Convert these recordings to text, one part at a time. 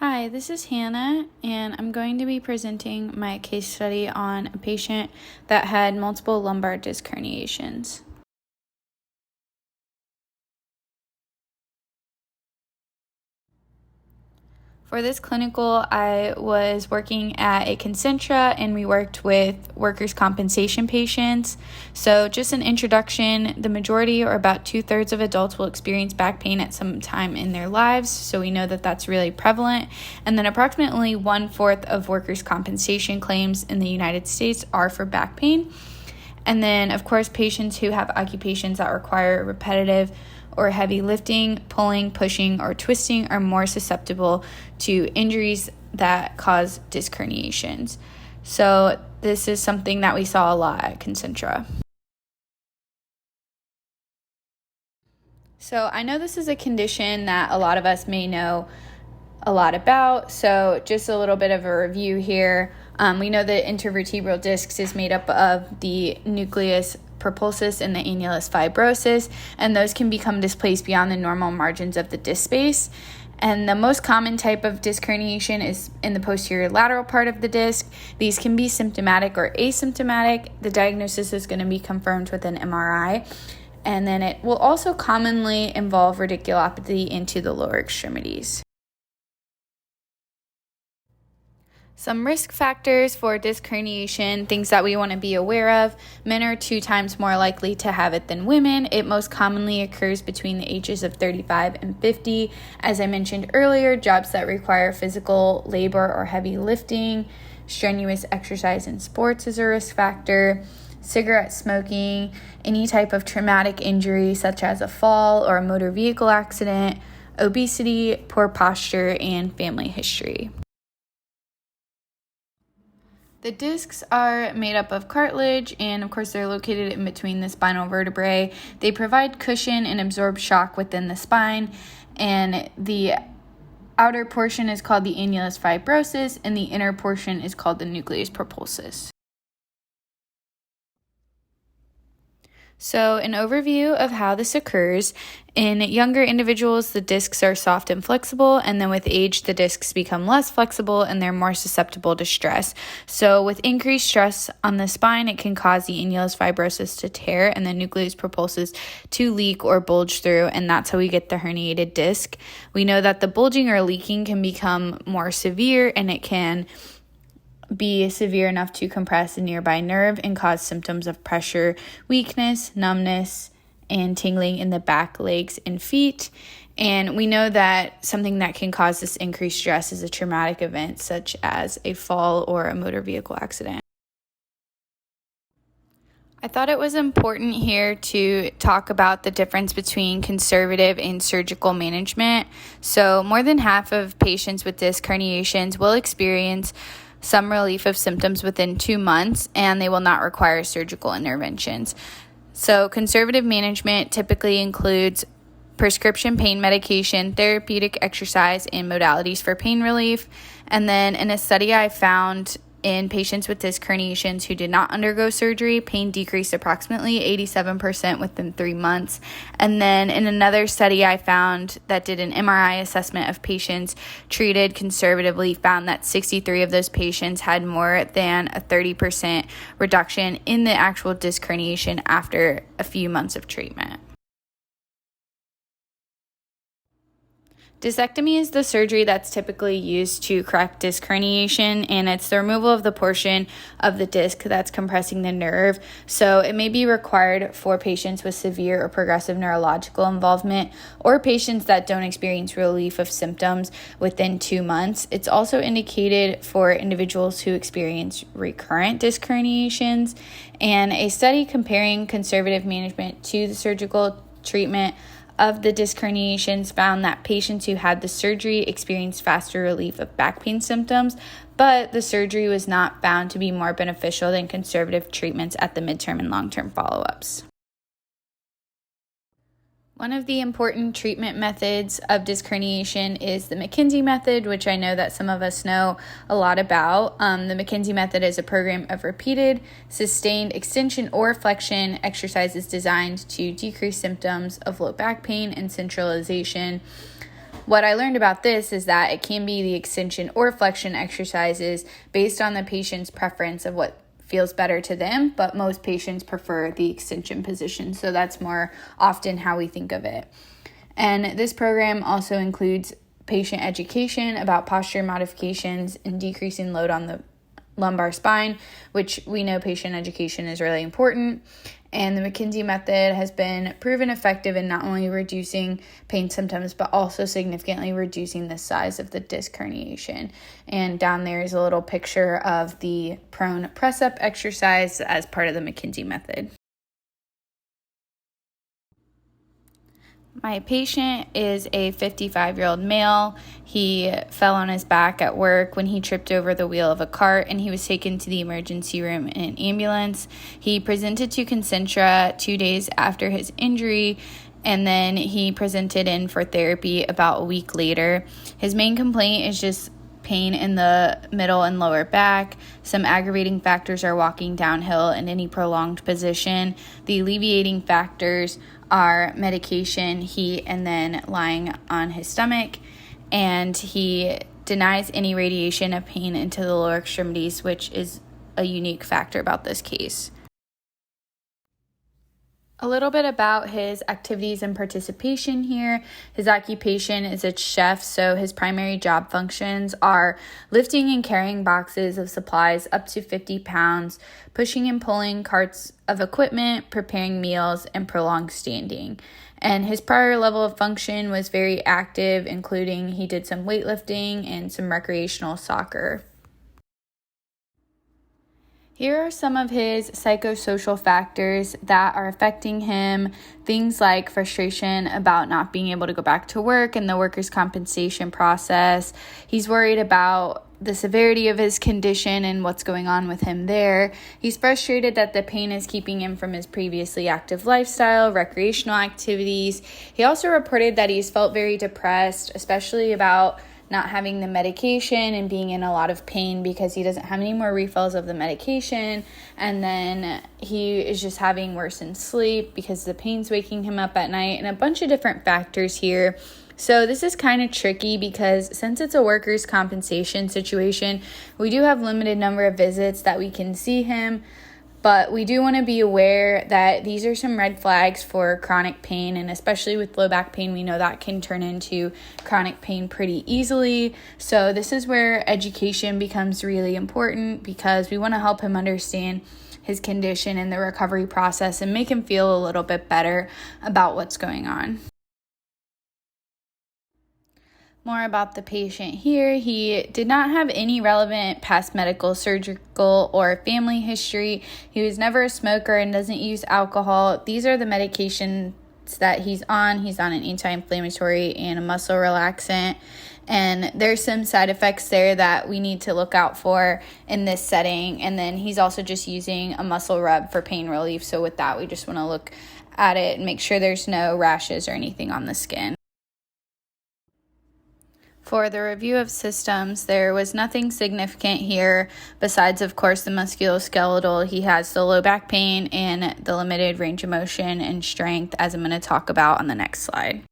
Hi, this is Hannah, and I'm going to be presenting my case study on a patient that had multiple lumbar disc herniations. For this clinical, I was working at a Concentra, and we worked with workers' compensation patients. So just an introduction, the majority or about 2/3 of adults will experience back pain at some time in their lives. So we know that that's really prevalent. And then approximately 1/4 of workers' compensation claims in the United States are for back pain. And then, of course, patients who have occupations that require repetitive or heavy lifting, pulling, pushing, or twisting are more susceptible to injuries that cause disc herniations. So this is something that we saw a lot at Concentra. So I know this is a condition that a lot of us may know a lot about. So just a little bit of a review here. We know that intervertebral discs is made up of the nucleus propulsus and the annulus fibrosus, and those can become displaced beyond the normal margins of the disc space. And the most common type of disc herniation is in the posterior lateral part of the disc. These can be symptomatic or asymptomatic. The diagnosis is going to be confirmed with an MRI. And then it will also commonly involve radiculopathy into the lower extremities. Some risk factors for disc herniation, things that we want to be aware of. Men are 2 times more likely to have it than women. It most commonly occurs between the ages of 35 and 50. As I mentioned earlier, jobs that require physical labor or heavy lifting, strenuous exercise in sports is a risk factor. Cigarette smoking, any type of traumatic injury such as a fall or a motor vehicle accident, obesity, poor posture, and family history. The discs are made up of cartilage, and of course they're located in between the spinal vertebrae. They provide cushion and absorb shock within the spine, and the outer portion is called the annulus fibrosus, and the inner portion is called the nucleus propulsus. So an overview of how this occurs. In younger individuals, the discs are soft and flexible, and then with age, the discs become less flexible and they're more susceptible to stress. So with increased stress on the spine, it can cause the annulus fibrosus to tear and the nucleus propulsus to leak or bulge through, and that's how we get the herniated disc. We know that the bulging or leaking can become more severe, and it can be severe enough to compress a nearby nerve and cause symptoms of pressure, weakness, numbness, and tingling in the back, legs, and feet. And we know that something that can cause this increased stress is a traumatic event such as a fall or a motor vehicle accident. I thought it was important here to talk about the difference between conservative and surgical management. So more than half of patients with disc herniations will experience some relief of symptoms within 2 months, and they will not require surgical interventions. So conservative management typically includes prescription pain medication, therapeutic exercise, and modalities for pain relief. And then in a study I found in patients with disc herniations who did not undergo surgery, pain decreased approximately 87% within 3 months. And then in another study I found that did an MRI assessment of patients treated conservatively, found that 63 of those patients had more than a 30% reduction in the actual disc herniation after a few months of treatment. Discectomy is the surgery that's typically used to correct disc herniation, and it's the removal of the portion of the disc that's compressing the nerve. So it may be required for patients with severe or progressive neurological involvement or patients that don't experience relief of symptoms within 2 months. It's also indicated for individuals who experience recurrent disc herniations, and a study comparing conservative management to the surgical treatment of the disc herniations found that patients who had the surgery experienced faster relief of back pain symptoms, but the surgery was not found to be more beneficial than conservative treatments at the midterm and long-term follow-ups. One of the important treatment methods of disc herniation is the McKenzie method, which I know that some of us know a lot about. The McKenzie method is a program of repeated, sustained extension or flexion exercises designed to decrease symptoms of low back pain and centralization. what I learned about this is that it can be the extension or flexion exercises based on the patient's preference of what feels better to them, but most patients prefer the extension position. So that's more often how we think of it. And this program also includes patient education about posture modifications and decreasing load on the lumbar spine, which we know patient education is really important. And the McKinsey method has been proven effective in not only reducing pain symptoms, but also significantly reducing the size of the disc herniation. And down there is a little picture of the prone press-up exercise as part of the McKinsey method. My patient is a 55-year-old male. He fell on his back at work when he tripped over the wheel of a cart, and he was taken to the emergency room in an ambulance. He presented to Concentra 2 days after his injury, and then he presented in for therapy about a week later. His main complaint is just pain in the middle and lower back. Some aggravating factors are walking downhill in any prolonged position. The alleviating factors are medication, heat, and then lying on his stomach. And he denies any radiation of pain into the lower extremities, which is a unique factor about this case. A little bit about his activities and participation here. His occupation is a chef, so his primary job functions are lifting and carrying boxes of supplies up to 50 pounds, pushing and pulling carts of equipment, preparing meals, and prolonged standing. And his prior level of function was very active, including he did some weightlifting and some recreational soccer. Here are some of his psychosocial factors that are affecting him. Things like frustration about not being able to go back to work and the workers' compensation process. He's worried about the severity of his condition and what's going on with him there. He's frustrated that the pain is keeping him from his previously active lifestyle, recreational activities. He also reported that he's felt very depressed, especially about not having the medication and being in a lot of pain because he doesn't have any more refills of the medication. And then he is just having worsened sleep because the pain's waking him up at night, and a bunch of different factors here. So this is kind of tricky because since it's a workers' compensation situation, we do have limited number of visits that we can see him. But we do want to be aware that these are some red flags for chronic pain, and especially with low back pain, we know that can turn into chronic pain pretty easily. So this is where education becomes really important because we want to help him understand his condition and the recovery process and make him feel a little bit better about what's going on. More about the patient here. He did not have any relevant past medical, surgical, or family history. He was never a smoker and doesn't use alcohol. These are the medications that he's on. He's on an anti-inflammatory and a muscle relaxant. And there's some side effects there that we need to look out for in this setting. And then he's also just using a muscle rub for pain relief. So with that, we just want to look at it and make sure there's no rashes or anything on the skin. For the review of systems, there was nothing significant here besides, of course, the musculoskeletal. He has the low back pain and the limited range of motion and strength, as I'm going to talk about on the next slide.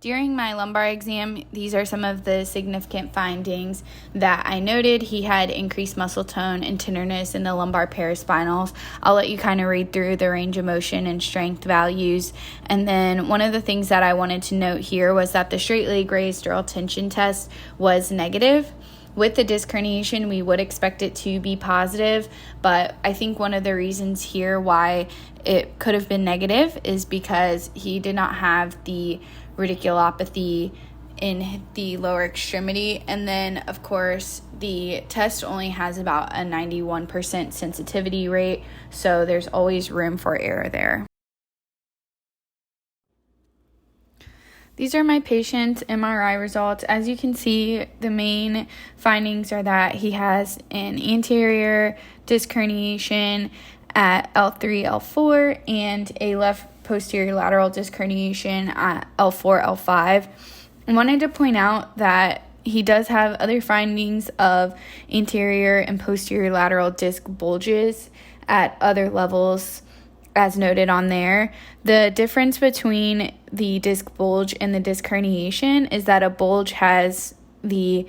During my lumbar exam, these are some of the significant findings that I noted. He had increased muscle tone and tenderness in the lumbar paraspinals. I'll let you kind of read through the range of motion and strength values. And then one of the things that I wanted to note here was that the straight leg raised dural tension test was negative. With the disc herniation, we would expect it to be positive, but I think one of the reasons here why it could have been negative is because he did not have the radiculopathy in the lower extremity. And then, of course, the test only has about a 91% sensitivity rate, so there's always room for error there. These are my patient's MRI results. As you can see, the main findings are that he has an anterior disc herniation at L3, L4, and a left posterior lateral disc herniation at L4, L5. I wanted to point out that he does have other findings of anterior and posterior lateral disc bulges at other levels as noted on there. The difference between the disc bulge and the disc herniation is that a bulge has the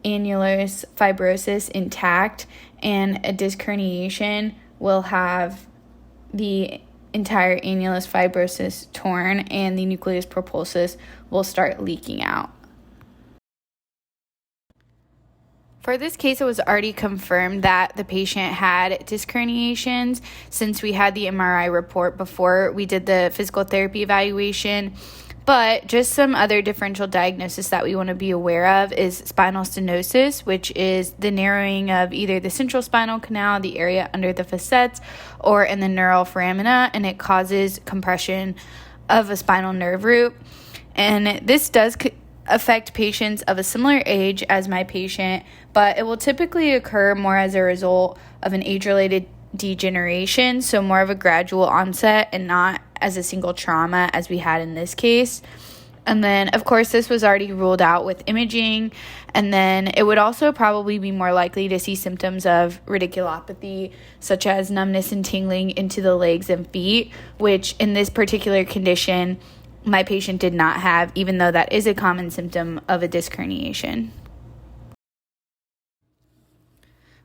annulus fibrosus intact, and a disc herniation will have the entire annulus fibrosus torn, and the nucleus propulsus will start leaking out. For this case, it was already confirmed that the patient had disc herniations since we had the MRI report before we did the physical therapy evaluation. But just some other differential diagnosis that we want to be aware of is spinal stenosis, which is the narrowing of either the central spinal canal, the area under the facets, or in the neural foramina, and it causes compression of a spinal nerve root. And this does affect patients of a similar age as my patient, but it will typically occur more as a result of an age-related degeneration, so more of a gradual onset and not as a single trauma as we had in this case. And then, of course, this was already ruled out with imaging, and then it would also probably be more likely to see symptoms of radiculopathy, such as numbness and tingling into the legs and feet, which in this particular condition, my patient did not have, even though that is a common symptom of a disc herniation.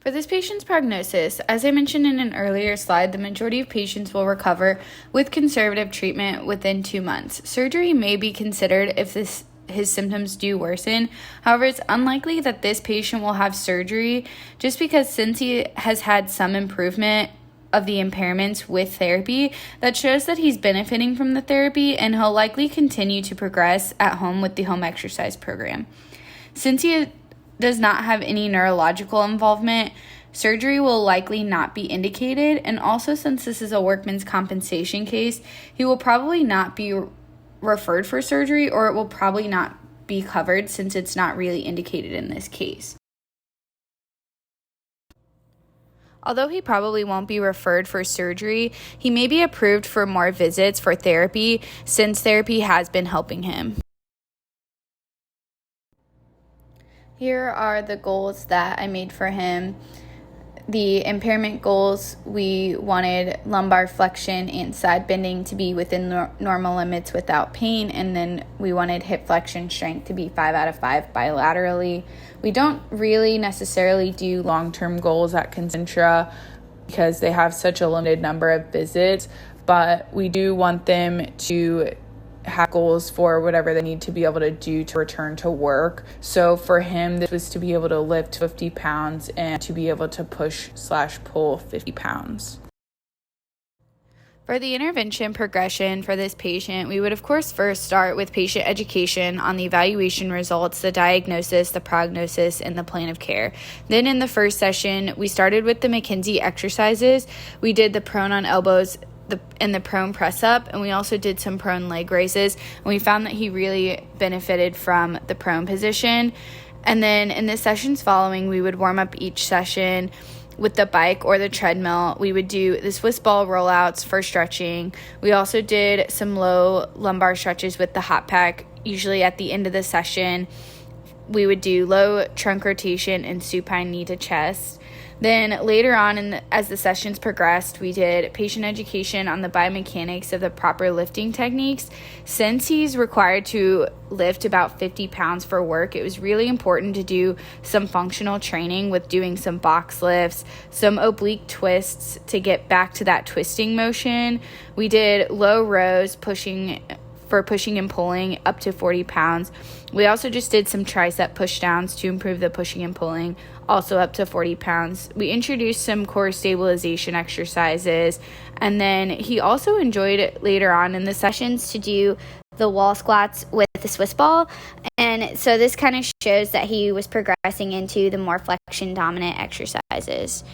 For this patient's prognosis, as I mentioned in an earlier slide, the majority of patients will recover with conservative treatment within 2 months. Surgery may be considered if his symptoms do worsen. However, it's unlikely that this patient will have surgery just because since he has had some improvement of the impairments with therapy, that shows that he's benefiting from the therapy, and he'll likely continue to progress at home with the home exercise program. Since he does not have any neurological involvement, surgery will likely not be indicated, and also since this is a workman's compensation case, he will probably not be referred for surgery, or it will probably not be covered since it's not really indicated in this case. Although he probably won't be referred for surgery, he may be approved for more visits for therapy since therapy has been helping him. Here are the goals that I made for him. The impairment goals, we wanted lumbar flexion and side bending to be within normal limits without pain, and then we wanted hip flexion strength to be 5 out of 5 bilaterally. We don't really necessarily do long-term goals at Concentra because they have such a limited number of visits, but we do want them to have goals for whatever they need to be able to do to return to work. So for him, this was to be able to lift 50 pounds and to be able to push/pull 50 pounds. For the intervention progression for this patient, we would of course first start with patient education on the evaluation results, the diagnosis, the prognosis, and the plan of care. Then in the first session, we started with the McKenzie exercises. We did the prone on elbows and the prone press up, and we also did some prone leg raises, and we found that he really benefited from the prone position. And then in the sessions following, we would warm up each session with the bike or the treadmill. We would do the Swiss ball rollouts for stretching. We also did some low lumbar stretches with the hot pack. Usually at the end of the session, we would do low trunk rotation and supine knee to chest. Then later on, as the sessions progressed, we did patient education on the biomechanics of the proper lifting techniques. Since he's required to lift about 50 pounds for work, it was really important to do some functional training with doing some box lifts, some oblique twists to get back to that twisting motion. We did low rows pushing and pulling up to 40 pounds. We also just did some tricep push downs to improve the pushing and pulling, also up to 40 pounds. We introduced some core stabilization exercises, and then he also enjoyed it later on in the sessions to do the wall squats with the Swiss ball, and so this kind of shows that he was progressing into the more flexion dominant exercises.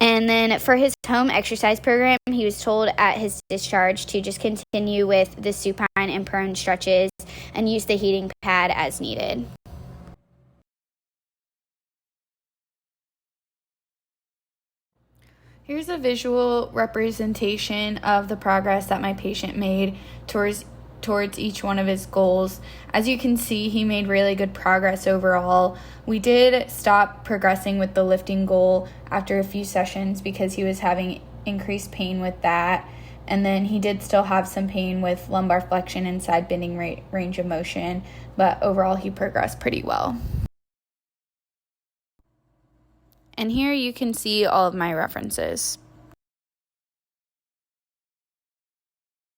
And then for his home exercise program, he was told at his discharge to just continue with the supine and prone stretches and use the heating pad as needed. Here's a visual representation of the progress that my patient made towards each one of his goals. As you can see, he made really good progress overall. We did stop progressing with the lifting goal after a few sessions because he was having increased pain with that. And then he did still have some pain with lumbar flexion and side bending range of motion, but overall he progressed pretty well. And here you can see all of my references.